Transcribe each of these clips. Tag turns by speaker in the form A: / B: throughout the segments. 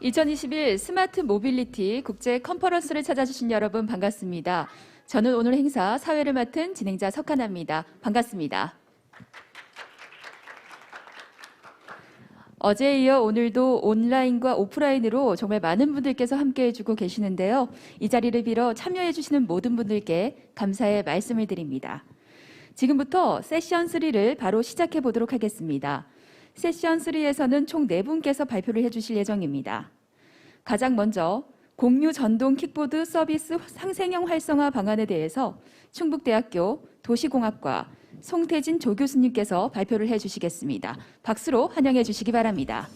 A: 2021 스마트 모빌리티 국제 컨퍼런스를 찾아주신 여러분 반갑습니다. 저는 오늘 행사 사회를 맡은 진행자 석하나입니다. 반갑습니다. 어제에 이어 오늘도 온라인과 오프라인으로 정말 많은 분들께서 함께해 주고 계시는데요. 이 자리를 빌어 참여해 주시는 모든 분들께 감사의 말씀을 드립니다. 지금부터 세션 3를 바로 시작해 보도록 하겠습니다. 세션 3에서는 총 4분께서 발표를 해주실 예정입니다. 가장 먼저 공유 전동 킥보드 서비스 상생형 활성화 방안에 대해서 충북대학교 도시공학과 송태진 조교수님께서 발표를 해주시겠습니다. 박수로 환영해 주시기 바랍니다.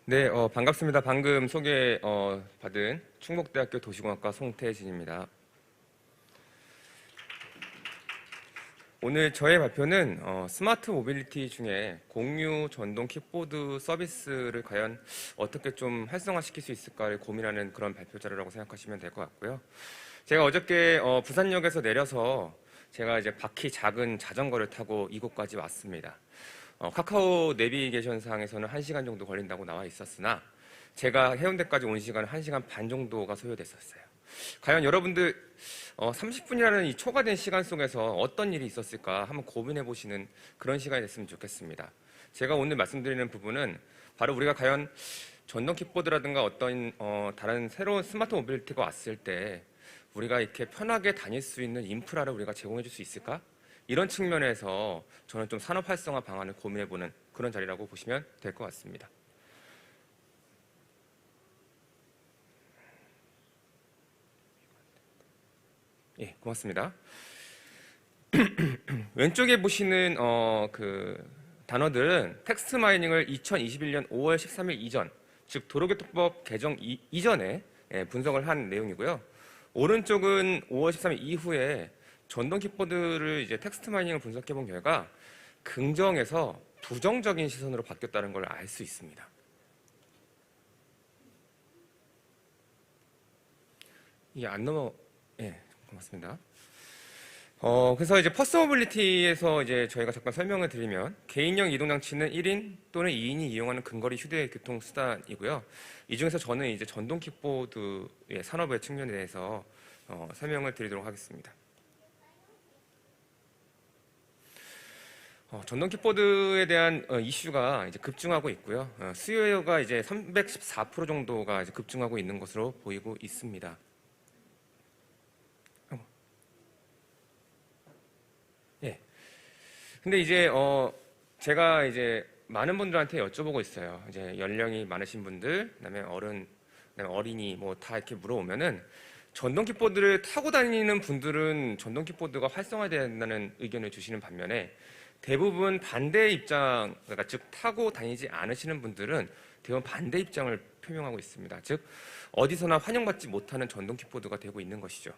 B: 네, 반갑습니다. 방금 소개 받은 충북대학교 도시공학과 송태진입니다. 오늘 저의 발표는 스마트 모빌리티 중에 공유 전동 킥보드 서비스를 과연 어떻게 좀 활성화시킬 수 있을까를 고민하는 그런 발표 자료라고 생각하시면 될 것 같고요. 제가 어저께 부산역에서 내려서 제가 이제 바퀴 작은 자전거를 타고 이곳까지 왔습니다. 카카오 내비게이션상에서는 1시간 정도 걸린다고 나와 있었으나 제가 해운대까지 온 시간은 1시간 반 정도가 소요됐었어요. 과연 여러분들 30분이라는 이 초과된 시간 속에서 어떤 일이 있었을까 한번 고민해 보시는 그런 시간이 됐으면 좋겠습니다. 제가 오늘 말씀드리는 부분은 바로 우리가 과연 전동 킥보드라든가 어떤 다른 새로운 스마트 모빌리티가 왔을 때 우리가 이렇게 편하게 다닐 수 있는 인프라를 우리가 제공해 줄 수 있을까? 이런 측면에서 저는 좀 산업 활성화 방안을 고민해 보는 그런 자리라고 보시면 될 것 같습니다. 예, 고맙습니다. 왼쪽에 보시는 그 단어들은 텍스트 마이닝을 2021년 5월 13일 이전, 즉 도로교통법 개정 이전에 분석을 한 내용이고요. 오른쪽은 5월 13일 이후에 전동 킥보드를 이제 텍스트 마이닝을 분석해 본 결과 긍정에서 부정적인 시선으로 바뀌었다는 걸 알 수 있습니다. 이게 안 넘어, 예, 고맙습니다. 그래서 이제 퍼스널 모빌리티에서 이제 저희가 잠깐 설명을 드리면 개인형 이동장치는 1인 또는 2인이 이용하는 근거리 휴대 교통 수단이고요. 이 중에서 저는 이제 전동 킥보드의 산업의 측면에 대해서 설명을 드리도록 하겠습니다. 전동 킥보드에 대한 이슈가 이제 급증하고 있고요. 수요가 이제 314% 정도가 이제 급증하고 있는 것으로 보이고 있습니다. 예. 근데 이제 제가 이제 많은 분들한테 여쭤보고 있어요. 이제 연령이 많으신 분들, 그다음에 어른, 그다음에 어린이 뭐 다 이렇게 물어보면은 전동 킥보드를 타고 다니는 분들은 전동 킥보드가 활성화돼야 된다는 의견을 주시는 반면에 대부분 반대 입장, 그러니까 즉 타고 다니지 않으시는 분들은 대부분 반대 입장을 표명하고 있습니다. 즉 어디서나 환영받지 못하는 전동 킥보드가 되고 있는 것이죠.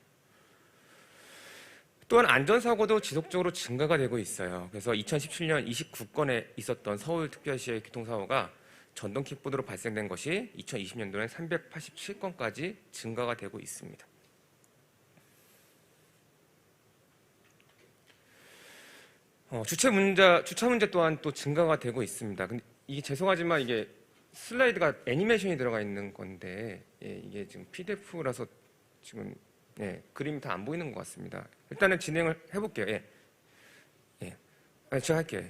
B: 또한 안전사고도 지속적으로 증가가 되고 있어요. 그래서 2017년 29건에 있었던 서울특별시의 교통사고가 전동 킥보드로 발생된 것이 2020년도엔 387건까지 증가가 되고 있습니다. 주차 문제 또한 또 증가가 되고 있습니다. 근데 이게 죄송하지만 이게 슬라이드가 애니메이션이 들어가 있는 건데 이게 지금 PDF라서 지금 그림이 다 안 보이는 것 같습니다. 일단은 진행을 해볼게요. 제가 할게요.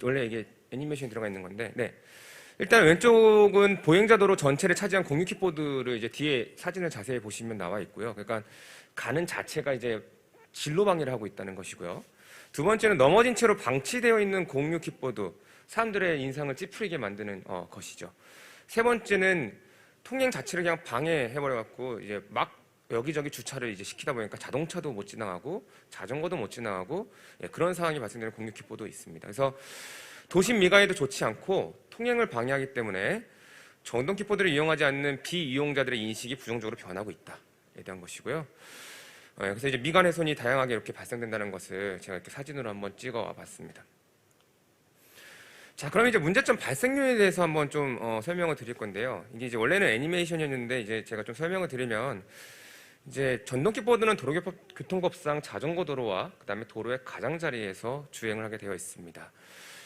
B: 원래 이게 애니메이션이 들어가 있는 건데, 일단 왼쪽은 보행자도로 전체를 차지한 공유 킥보드를 이제 뒤에 사진을 자세히 보시면 나와 있고요. 그러니까 가는 자체가 이제 진로 방해를 하고 있다는 것이고요. 두 번째는 넘어진 채로 방치되어 있는 공유 킥보드, 사람들의 인상을 찌푸리게 만드는 것이죠. 세 번째는 통행 자체를 그냥 방해해버려갖고 이제 막 여기저기 주차를 이제 시키다 보니까 자동차도 못 지나가고 자전거도 못 지나가고 그런 상황이 발생되는 공유 킥보도 있습니다. 그래서 도심 미가에도 좋지 않고 통행을 방해하기 때문에 전동 킥보드를 이용하지 않는 비이용자들의 인식이 부정적으로 변하고 있다에 대한 것이고요. 그래서 이제 미관 훼손이 다양하게 이렇게 발생된다는 것을 제가 이렇게 사진으로 한번 찍어 봤습니다. 자, 그럼 이제 문제점 발생률에 대해서 한번 좀 설명을 드릴 건데요. 이게 이제 원래는 애니메이션이었는데 이제 제가 좀 설명을 드리면 이제 전동킥보드는 도로교통법상 자전거 도로와 그다음에 도로의 가장자리에서 주행을 하게 되어 있습니다.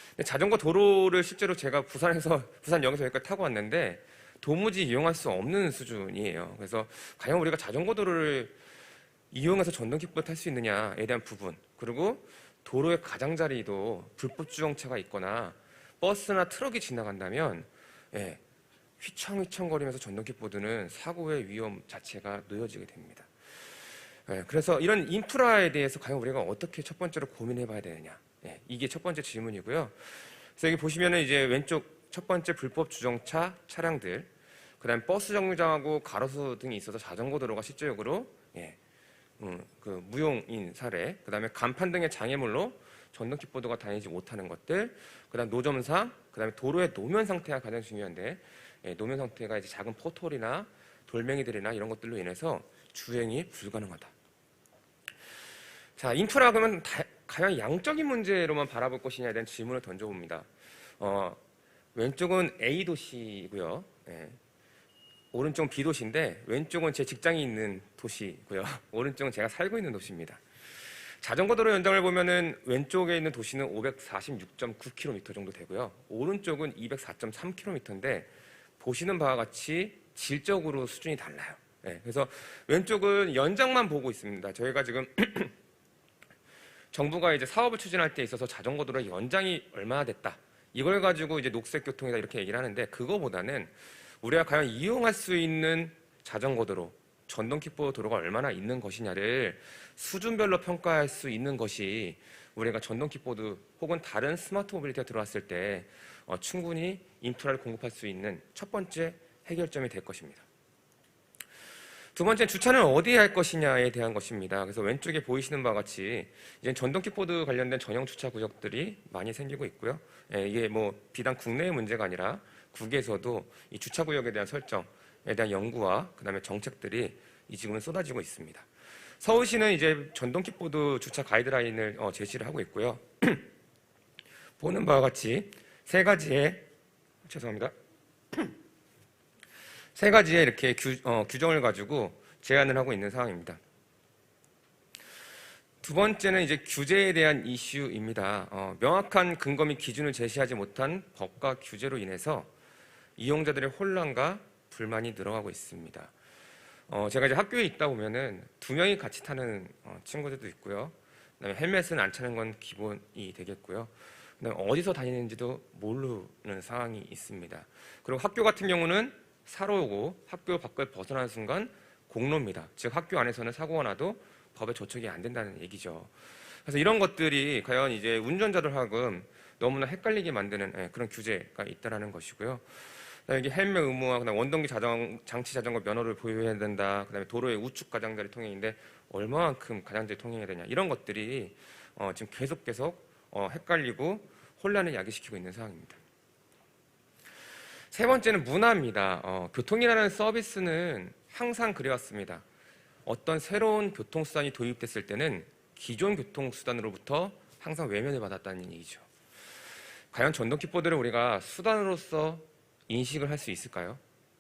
B: 근데 자전거 도로를 실제로 제가 부산역에서 여기까지 타고 왔는데 도무지 이용할 수 없는 수준이에요. 그래서 과연 우리가 자전거 도로를 이용해서 전동킥보드 탈 수 있느냐에 대한 부분, 그리고 도로의 가장자리도 불법 주정차가 있거나 버스나 트럭이 지나간다면 휘청휘청거리면서 전동킥보드는 사고의 위험 자체가 놓여지게 됩니다. 그래서 이런 인프라에 대해서 과연 우리가 어떻게 첫 번째로 고민해 봐야 되느냐, 이게 첫 번째 질문이고요. 그래서 여기 보시면은 이제 왼쪽 첫 번째 불법 주정차 차량들, 그다음 버스 정류장하고 가로수 등이 있어서 자전거 도로가 실제적으로 그 무용인 사례, 그다음에 간판 등의 장애물로 전동킥보드가 다니지 못하는 것들, 그다음 노점상, 그다음에 도로의 노면 상태가 가장 중요한데 노면 상태가 이제 작은 포톨이나 돌멩이들이나 이런 것들로 인해서 주행이 불가능하다. 자, 인프라 그러면 과연 양적인 문제로만 바라볼 것이냐에 대한 질문을 던져봅니다. 왼쪽은 A 도시고요. 오른쪽은 B 도시인데 왼쪽은 제 직장이 있는 도시고요. 오른쪽은 제가 살고 있는 도시입니다. 자전거 도로 연장을 보면은 왼쪽에 있는 도시는 546.9km 정도 되고요. 오른쪽은 204.3km인데 보시는 바와 같이 질적으로 수준이 달라요. 그래서 왼쪽은 연장만 보고 있습니다. 저희가 지금 정부가 이제 사업을 추진할 때 있어서 자전거 도로의 연장이 얼마나 됐다, 이걸 가지고 이제 녹색 교통이다 이렇게 얘기를 하는데, 그거보다는 우리가 과연 이용할 수 있는 자전거 도로, 전동킥보드 도로가 얼마나 있는 것이냐를 수준별로 평가할 수 있는 것이 우리가 전동킥보드 혹은 다른 스마트 모빌리티가 들어왔을 때 충분히 인프라를 공급할 수 있는 첫 번째 해결점이 될 것입니다. 두 번째, 주차는 어디에 할 것이냐에 대한 것입니다. 그래서 왼쪽에 보이시는 바와 같이 이제 전동킥보드 관련된 전용 주차 구역들이 많이 생기고 있고요. 이게 뭐 비단 국내의 문제가 아니라 국외에서도 이 주차 구역에 대한 설정에 대한 연구와 그다음에 정책들이 지금은 쏟아지고 있습니다. 서울시는 이제 전동킥보드 주차 가이드라인을 제시를 하고 있고요. 보는 바와 같이 세 가지의 이렇게 규정을 가지고 제안을 하고 있는 상황입니다. 두 번째는 이제 규제에 대한 이슈입니다. 명확한 근거 및 기준을 제시하지 못한 법과 규제로 인해서 이용자들의 혼란과 불만이 늘어가고 있습니다. 제가 이제 학교에 있다 보면은 2명이 같이 타는 친구들도 있고요. 그다음에 헬멧은 안 차는 건 기본이 되겠고요. 그다음에 어디서 다니는지도 모르는 상황이 있습니다. 그리고 학교 같은 경우는 사로고 학교 밖을 벗어나는 순간 공로입니다. 즉 학교 안에서는 사고가 나도 법에 저촉이 안 된다는 얘기죠. 그래서 이런 것들이 과연 이제 운전자들 하금 너무나 헷갈리게 만드는 그런 규제가 있다라는 것이고요. 그다음에 이게 헬멧 의무화, 그다음 원동기 장치 자전거 면허를 보유해야 된다. 그다음에 도로의 우측 가장자리 통행인데 얼마만큼 가장자리 통행해야 되냐, 이런 것들이 지금 계속 헷갈리고 혼란을 야기시키고 있는 상황입니다. 세 번째는 문화입니다. 교통이라는 서비스는 항상 그래왔습니다. 어떤 새로운 교통수단이 도입됐을 때는 기존 교통수단으로부터 항상 외면을 받았다는 얘기죠. 과연 전동킥보드를 우리가 수단으로서 인식을 할 수 있을까요?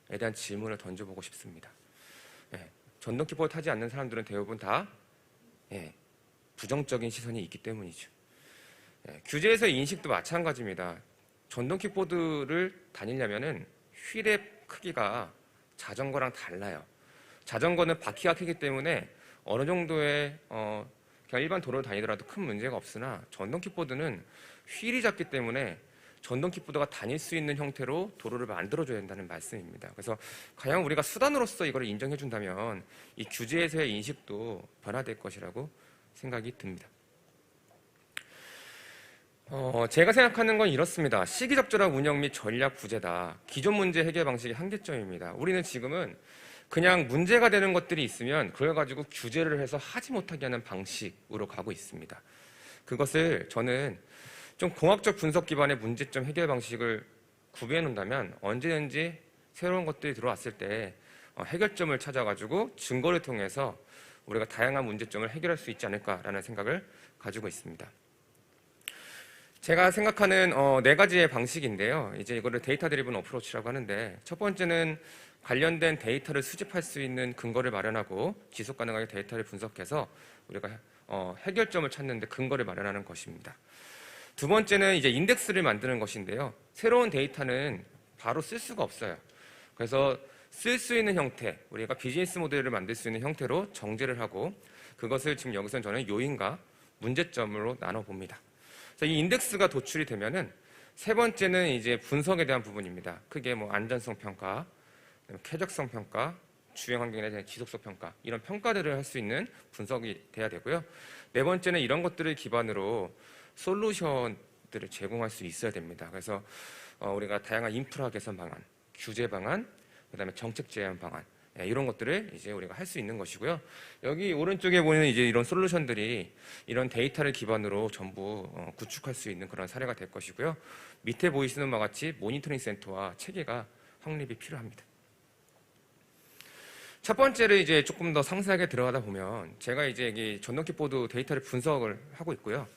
B: 에 대한 질문을 던져보고 싶습니다. 전동킥보드 타지 않는 사람들은 대부분 다 부정적인 시선이 있기 때문이죠. 규제에서의 인식도 마찬가지입니다. 전동킥보드를 다니려면은 휠의 크기가 자전거랑 달라요. 자전거는 바퀴가 크기 때문에 어느 정도의 그냥 일반 도로를 다니더라도 큰 문제가 없으나 전동킥보드는 휠이 작기 때문에 전동킥보드가 다닐 수 있는 형태로 도로를 만들어줘야 된다는 말씀입니다. 그래서 과연 우리가 수단으로서 이걸 인정해 준다면 이 규제에서의 인식도 변화될 것이라고 생각이 듭니다. 제가 생각하는 건 이렇습니다. 시기적절한 운영 및 전략 구제다. 기존 문제 해결 방식의 한계점입니다. 우리는 지금은 그냥 문제가 되는 것들이 있으면 그걸 가지고 규제를 해서 하지 못하게 하는 방식으로 가고 있습니다. 그것을 저는 좀 공학적 분석 기반의 문제점 해결 방식을 구비해 놓는다면 언제든지 새로운 것들이 들어왔을 때 해결점을 찾아가지고 증거를 통해서 우리가 다양한 문제점을 해결할 수 있지 않을까라는 생각을 가지고 있습니다. 제가 생각하는 네 가지의 방식인데요. 이제 이거를 데이터 드리븐 어프로치라고 하는데, 첫 번째는 관련된 데이터를 수집할 수 있는 근거를 마련하고 지속 가능하게 데이터를 분석해서 우리가 해결점을 찾는 데 근거를 마련하는 것입니다. 두 번째는 이제 인덱스를 만드는 것인데요. 새로운 데이터는 바로 쓸 수가 없어요. 그래서 쓸 수 있는 형태, 우리가 비즈니스 모델을 만들 수 있는 형태로 정제를 하고 그것을 지금 여기서는 저는 요인과 문제점으로 나눠봅니다. 그래서 이 인덱스가 도출이 되면은 세 번째는 이제 분석에 대한 부분입니다. 크게 뭐 안전성 평가, 쾌적성 평가, 주행 환경에 대한 지속성 평가 이런 평가들을 할 수 있는 분석이 돼야 되고요. 네 번째는 이런 것들을 기반으로 솔루션들을 제공할 수 있어야 됩니다. 그래서 우리가 다양한 인프라 개선 방안, 규제 방안, 그다음에 정책 제안 방안 이런 것들을 이제 우리가 할 수 있는 것이고요. 여기 오른쪽에 보이는 이제 이런 솔루션들이 이런 데이터를 기반으로 전부 구축할 수 있는 그런 사례가 될 것이고요. 밑에 보이시는 바와 같이 모니터링 센터와 체계가 확립이 필요합니다. 첫 번째를 이제 조금 더 상세하게 들어가다 보면 제가 이제 여기 전동 킥보드 데이터를 분석을 하고 있고요.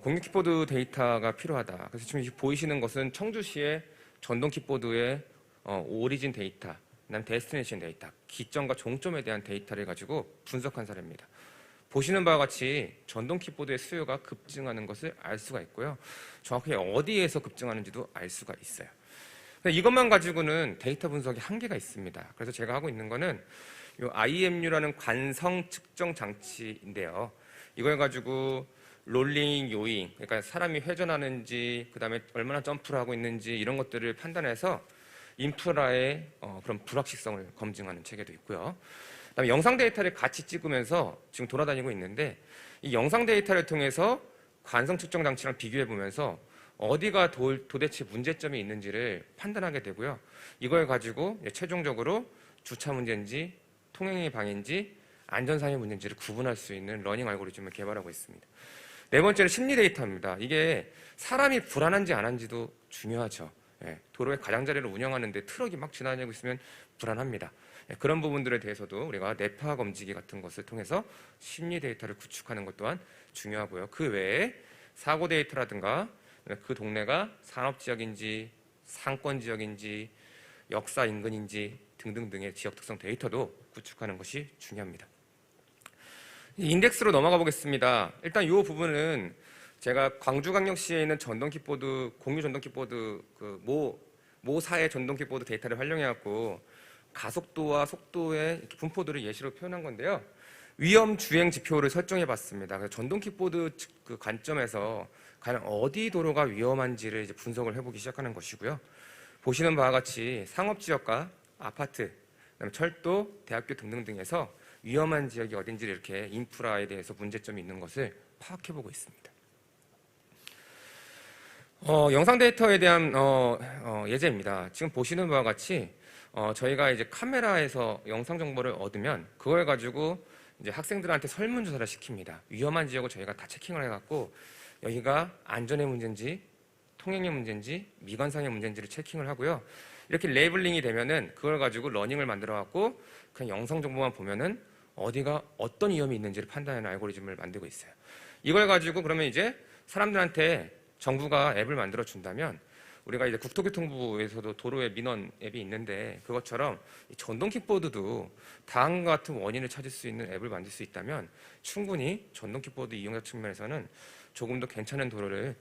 B: 공유 킥보드 데이터가 필요하다. 그래서 지금 보이시는 것은 청주시의 전동 킥보드의 오리진 데이터, 그다음 데스티네이션 데이터, 기점과 종점에 대한 데이터를 가지고 분석한 사례입니다. 보시는 바와 같이 전동 킥보드의 수요가 급증하는 것을 알 수가 있고요. 정확히 어디에서 급증하는지도 알 수가 있어요. 이것만 가지고는 데이터 분석이 한계가 있습니다. 그래서 제가 하고 있는 거는 이 IMU라는 관성 측정 장치인데요. 이걸 가지고 롤링 요인, 그러니까 사람이 회전하는지, 그다음에 얼마나 점프를 하고 있는지 이런 것들을 판단해서 인프라의 그런 불확실성을 검증하는 체계도 있고요. 그다음에 영상 데이터를 같이 찍으면서 지금 돌아다니고 있는데 이 영상 데이터를 통해서 관성 측정 장치랑 비교해 보면서 어디가 도대체 문제점이 있는지를 판단하게 되고요. 이걸 가지고 최종적으로 주차 문제인지 통행의 방해인지 안전상의 문제인지를 구분할 수 있는 러닝 알고리즘을 개발하고 있습니다. 네 번째는 심리 데이터입니다. 이게 사람이 불안한지 안 한지도 중요하죠. 도로의 가장자리를 운영하는데 트럭이 막 지나다니고 있으면 불안합니다. 그런 부분들에 대해서도 우리가 뇌파 검지기 같은 것을 통해서 심리 데이터를 구축하는 것 또한 중요하고요. 그 외에 사고 데이터라든가 그 동네가 산업지역인지 상권지역인지 역사 인근인지 등등등의 지역 특성 데이터도 구축하는 것이 중요합니다. 인덱스로 넘어가 보겠습니다. 일단 이 부분은 제가 광주광역시에 있는 전동 킥보드, 공유 전동 킥보드 모사의 전동 킥보드 데이터를 활용해 갖고 가속도와 속도의 분포들을 예시로 표현한 건데요. 위험 주행 지표를 설정해 봤습니다. 그래서 전동 킥보드 그 관점에서 과연 어디 도로가 위험한지를 이제 분석을 해보기 시작하는 것이고요. 보시는 바와 같이 상업지역과 아파트, 그다음에 철도, 대학교 등등등에서 위험한 지역이 어딘지를 이렇게 인프라에 대해서 문제점이 있는 것을 파악해보고 있습니다. 영상 데이터에 대한 예제입니다. 지금 보시는 바와 같이 저희가 이제 카메라에서 영상 정보를 얻으면 그걸 가지고 이제 학생들한테 설문조사를 시킵니다. 위험한 지역을 저희가 다 체킹을 해갖고 여기가 안전의 문제인지 통행의 문제인지 미관상의 문제인지를 체킹을 하고요. 이렇게 레이블링이 되면은 그걸 가지고 러닝을 만들어갖고 그냥 영상 정보만 보면은 어디가 어떤 위험이 있는지를 판단하는 알고리즘을 만들고 있어요. 이걸 가지고 그러면 이제 사람들한테 정부가 앱을 만들어 준다면 우리가 이제 국토교통부에서도 도로의 민원 앱이 있는데 그것처럼 전동 킥보드도 다음과 같은 원인을 찾을 수 있는 앱을 만들 수 있다면 충분히 전동 킥보드 이용자 측면에서는 조금 더 괜찮은 도로를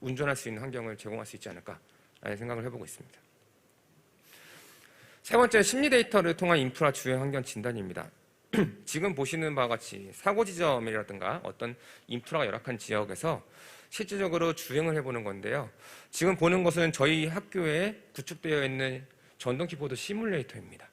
B: 운전할 수 있는 환경을 제공할 수 있지 않을까라는 생각을 해보고 있습니다. 세 번째, 심리 데이터를 통한 인프라 주행 환경 진단입니다. 지금 보시는 바와 같이 사고 지점이라든가 어떤 인프라가 열악한 지역에서 실질적으로 주행을 해보는 건데요. 지금 보는 것은 저희 학교에 구축되어 있는 전동 킥보드 시뮬레이터입니다.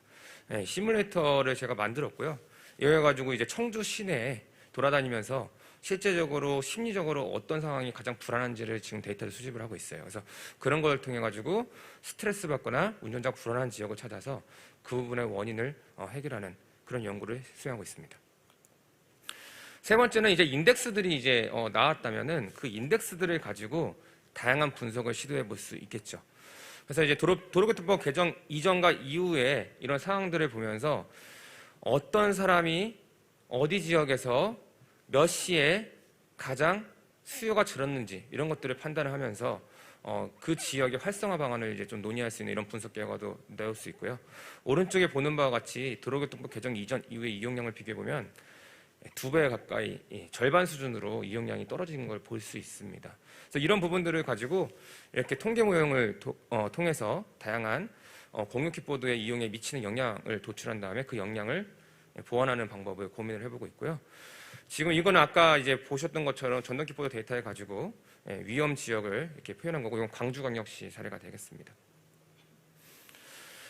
B: 시뮬레이터를 제가 만들었고요. 이걸 가지고 이제 청주 시내에 돌아다니면서 실제적으로 심리적으로 어떤 상황이 가장 불안한지를 지금 데이터를 수집을 하고 있어요. 그래서 그런 걸 통해 가지고 스트레스 받거나 운전자가 불안한 지역을 찾아서 그 부분의 원인을 해결하는 그런 연구를 수행하고 있습니다. 세 번째는 이제 인덱스들이 이제 나왔다면은 그 인덱스들을 가지고 다양한 분석을 시도해 볼 수 있겠죠. 그래서 이제 도로교통법 개정 이전과 이후에 이런 상황들을 보면서 어떤 사람이 어디 지역에서 몇 시에 가장 수요가 줄었는지 이런 것들을 판단을 하면서 그 지역의 활성화 방안을 이제 좀 논의할 수 있는 이런 분석 결과도 나올 수 있고요. 오른쪽에 보는 바와 같이 도로교통법 개정 이전 이후의 이용량을 비교해 보면 2배 가까이 절반 수준으로 이용량이 떨어진 걸 볼 수 있습니다. 그래서 이런 부분들을 가지고 이렇게 통계 모형을 통해서 다양한 공유 킥보드의 이용에 미치는 영향을 도출한 다음에 그 영향을 보완하는 방법을 고민을 해보고 있고요. 지금 이거는 아까 이제 보셨던 것처럼 전동 킥보드 데이터를 가지고 위험 지역을 이렇게 표현한 거고, 이건 광주광역시 사례가 되겠습니다.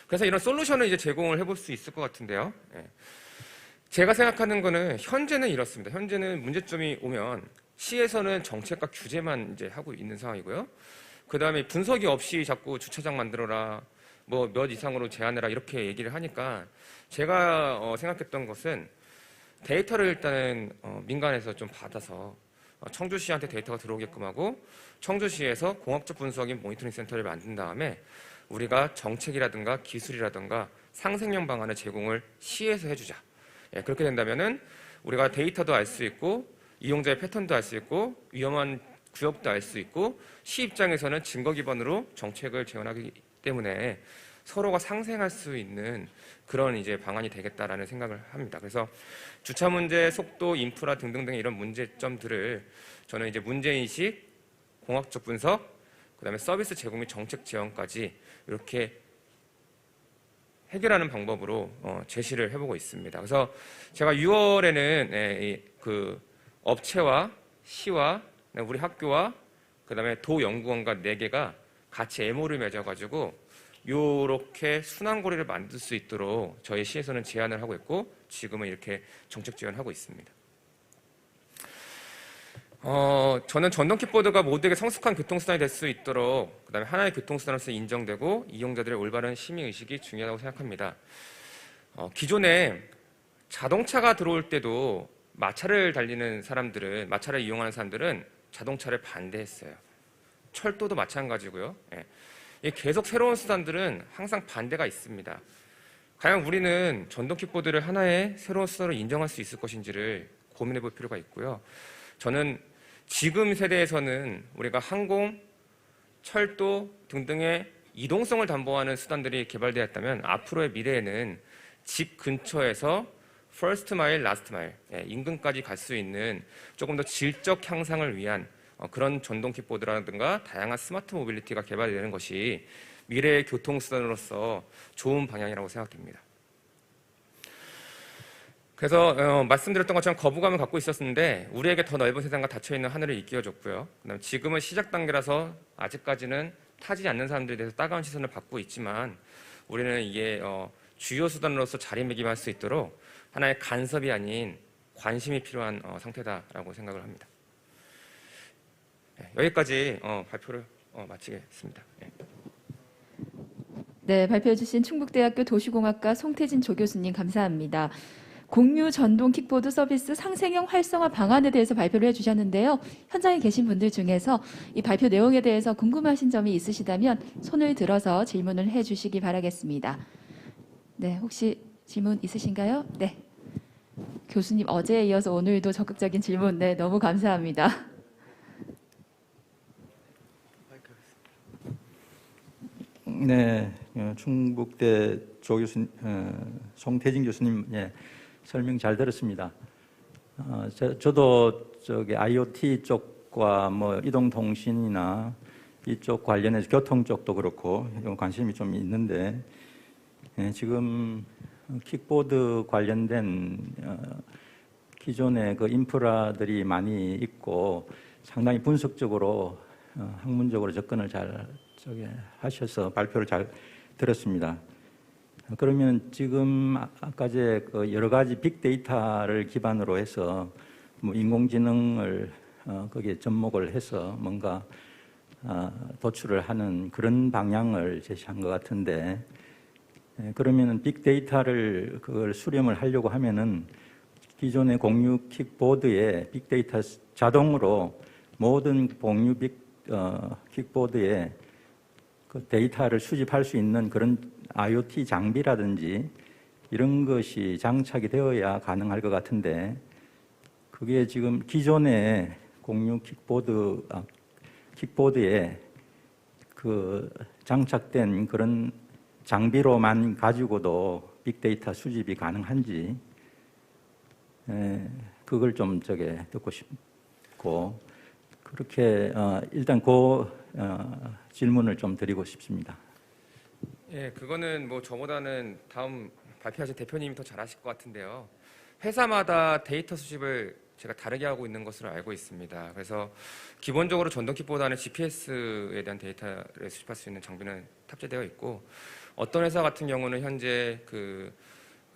B: 그래서 이런 솔루션을 이제 제공을 해볼 수 있을 것 같은데요. 제가 생각하는 거는 현재는 이렇습니다. 현재는 문제점이 오면 시에서는 정책과 규제만 이제 하고 있는 상황이고요. 그 다음에 분석이 없이 자꾸 주차장 만들어라, 뭐 몇 이상으로 제한해라 이렇게 얘기를 하니까 제가 생각했던 것은 데이터를 일단은 민간에서 좀 받아서 청주시한테 데이터가 들어오게끔 하고 청주시에서 공학적 분석인 모니터링 센터를 만든 다음에 우리가 정책이라든가 기술이라든가 상생형 방안을 제공을 시에서 해주자. 그렇게 된다면은 우리가 데이터도 알 수 있고 이용자의 패턴도 알 수 있고 위험한 구역도 알 수 있고 시 입장에서는 증거 기반으로 정책을 제안하기 때문에 서로가 상생할 수 있는 그런 이제 방안이 되겠다라는 생각을 합니다. 그래서 주차 문제, 속도, 인프라 등등등 이런 문제점들을 저는 이제 문제인식, 공학적 분석, 그다음에 서비스 제공 및 정책 지원까지 이렇게 해결하는 방법으로 제시를 해보고 있습니다. 그래서 제가 6월에는 그 업체와 시와 우리 학교와 그다음에 도연구원과 4개가 같이 MO를 맺어가지고 이렇게 순환고리를 만들 수 있도록 저희 시에서는 제안을 하고 있고 지금은 이렇게 정책 지원하고 있습니다. 저는 전동 킥보드가 모두에게 성숙한 교통수단이 될 수 있도록 그다음에 하나의 교통수단으로서 인정되고 이용자들의 올바른 시민의식이 중요하다고 생각합니다. 기존에 자동차가 들어올 때도 마차를 달리는 사람들은, 마차를 이용하는 사람들은 자동차를 반대했어요. 철도도 마찬가지고요. 계속 새로운 수단들은 항상 반대가 있습니다. 과연 우리는 전동 킥보드를 하나의 새로운 수단으로 인정할 수 있을 것인지를 고민해 볼 필요가 있고요. 저는 지금 세대에서는 우리가 항공, 철도 등등의 이동성을 담보하는 수단들이 개발되었다면 앞으로의 미래에는 집 근처에서 퍼스트 마일, 라스트 마일, 인근까지 갈 수 있는 조금 더 질적 향상을 위한 그런 전동 킥보드라든가 다양한 스마트 모빌리티가 개발되는 것이 미래의 교통수단으로서 좋은 방향이라고 생각됩니다. 그래서 말씀드렸던 것처럼 거부감을 갖고 있었는데 우리에게 더 넓은 세상과 닫혀있는 하늘을 일깨워줬고요. 그다음에 지금은 시작 단계라서 아직까지는 타지 않는 사람들에 대해서 따가운 시선을 받고 있지만 우리는 이게 주요 수단으로서 자리매김할 수 있도록 하나의 간섭이 아닌 관심이 필요한 상태다라고 생각을 합니다. 여기까지 발표를 마치겠습니다.
A: 네, 발표해 주신 충북대학교 도시공학과 송태진 조교수님 감사합니다. 공유 전동 킥보드 서비스 상생형 활성화 방안에 대해서 발표를 해주셨는데요. 현장에 계신 분들 중에서 이 발표 내용에 대해서 궁금하신 점이 있으시다면 손을 들어서 질문을 해주시기 바라겠습니다. 네, 혹시 질문 있으신가요? 네, 교수님 어제에 이어서 오늘도 적극적인 질문 네, 너무 감사합니다.
C: 네, 충북대 조교수 송태진 교수님 설명 잘 들었습니다. 저도 저기 IoT 쪽과 뭐 이동통신이나 이쪽 관련해서 교통 쪽도 그렇고 관심이 좀 있는데 지금 킥보드 관련된 기존의 그 인프라들이 많이 있고 상당히 분석적으로 학문적으로 접근을 잘 하셔서 발표를 잘 들었습니다. 그러면 지금 아까 그 여러 가지 빅데이터를 기반으로 해서 뭐 인공지능을 거기에 접목을 해서 뭔가 도출을 하는 그런 방향을 제시한 것 같은데 그러면은 빅데이터를 그걸 수렴을 하려고 하면은 기존의 공유 킥보드에 빅데이터 자동으로 모든 공유 킥보드에 그 데이터를 수집할 수 있는 그런 IoT 장비라든지 이런 것이 장착이 되어야 가능할 것 같은데 그게 지금 기존의 공유 킥보드에 그 장착된 그런 장비로만 가지고도 빅데이터 수집이 가능한지 그걸 좀 듣고 싶고 그렇게 일단 그 질문을 좀 드리고 싶습니다.
B: 예, 그거는 뭐 저보다는 다음 발표하신 대표님이 더 잘하실 것 같은데요. 회사마다 데이터 수집을 제가 다르게 하고 있는 것으로 알고 있습니다. 그래서 기본적으로 전동킥보다는 GPS에 대한 데이터를 수집할 수 있는 장비는 탑재되어 있고 어떤 회사 같은 경우는 현재 그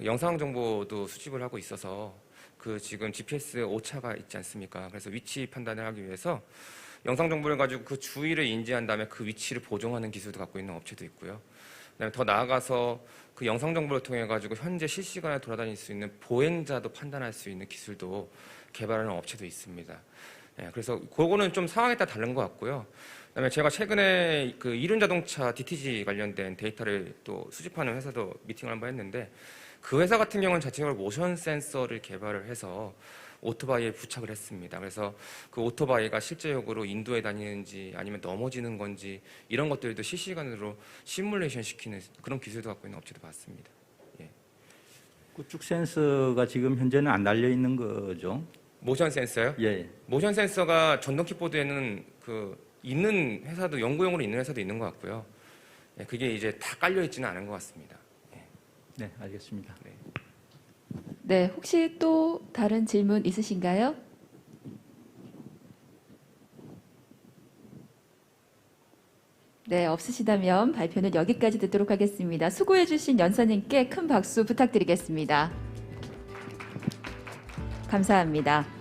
B: 영상 정보도 수집을 하고 있어서 그 지금 GPS 오차가 있지 않습니까? 그래서 위치 판단을 하기 위해서 영상 정보를 가지고 그 주위를 인지한 다음에 그 위치를 보정하는 기술도 갖고 있는 업체도 있고요. 그다음에 더 나아가서 그 영상 정보를 통해 가지고 현재 실시간에 돌아다닐 수 있는 보행자도 판단할 수 있는 기술도 개발하는 업체도 있습니다. 예, 그래서 그거는 좀 상황에 따라 다른 것 같고요. 그다음에 제가 최근에 그 이륜자동차 DTG 관련된 데이터를 또 수집하는 회사도 미팅을 한번 했는데 그 회사 같은 경우는 자체적으로 모션 센서를 개발을 해서 오토바이에 부착을 했습니다. 그래서 그 오토바이가 실제적으로 인도에 다니는지 아니면 넘어지는 건지 이런 것들도 실시간으로 시뮬레이션 시키는 그런 기술도 갖고 있는 업체도 봤습니다. 예.
C: 구축 센서가 지금 현재는 안 달려 있는 거죠?
B: 모션 센서요?
C: 예.
B: 모션 센서가 전동 킥보드에는 그 있는 회사도 연구용으로 있는 회사도 있는 것 같고요. 예, 그게 이제 다 깔려 있지는 않은 것 같습니다. 예.
C: 네, 알겠습니다.
B: 네.
A: 네, 혹시 또 다른 질문 있으신가요? 네, 없으시다면 발표는 여기까지 듣도록 하겠습니다. 수고해주신 연사님께 큰 박수 부탁드리겠습니다. 감사합니다.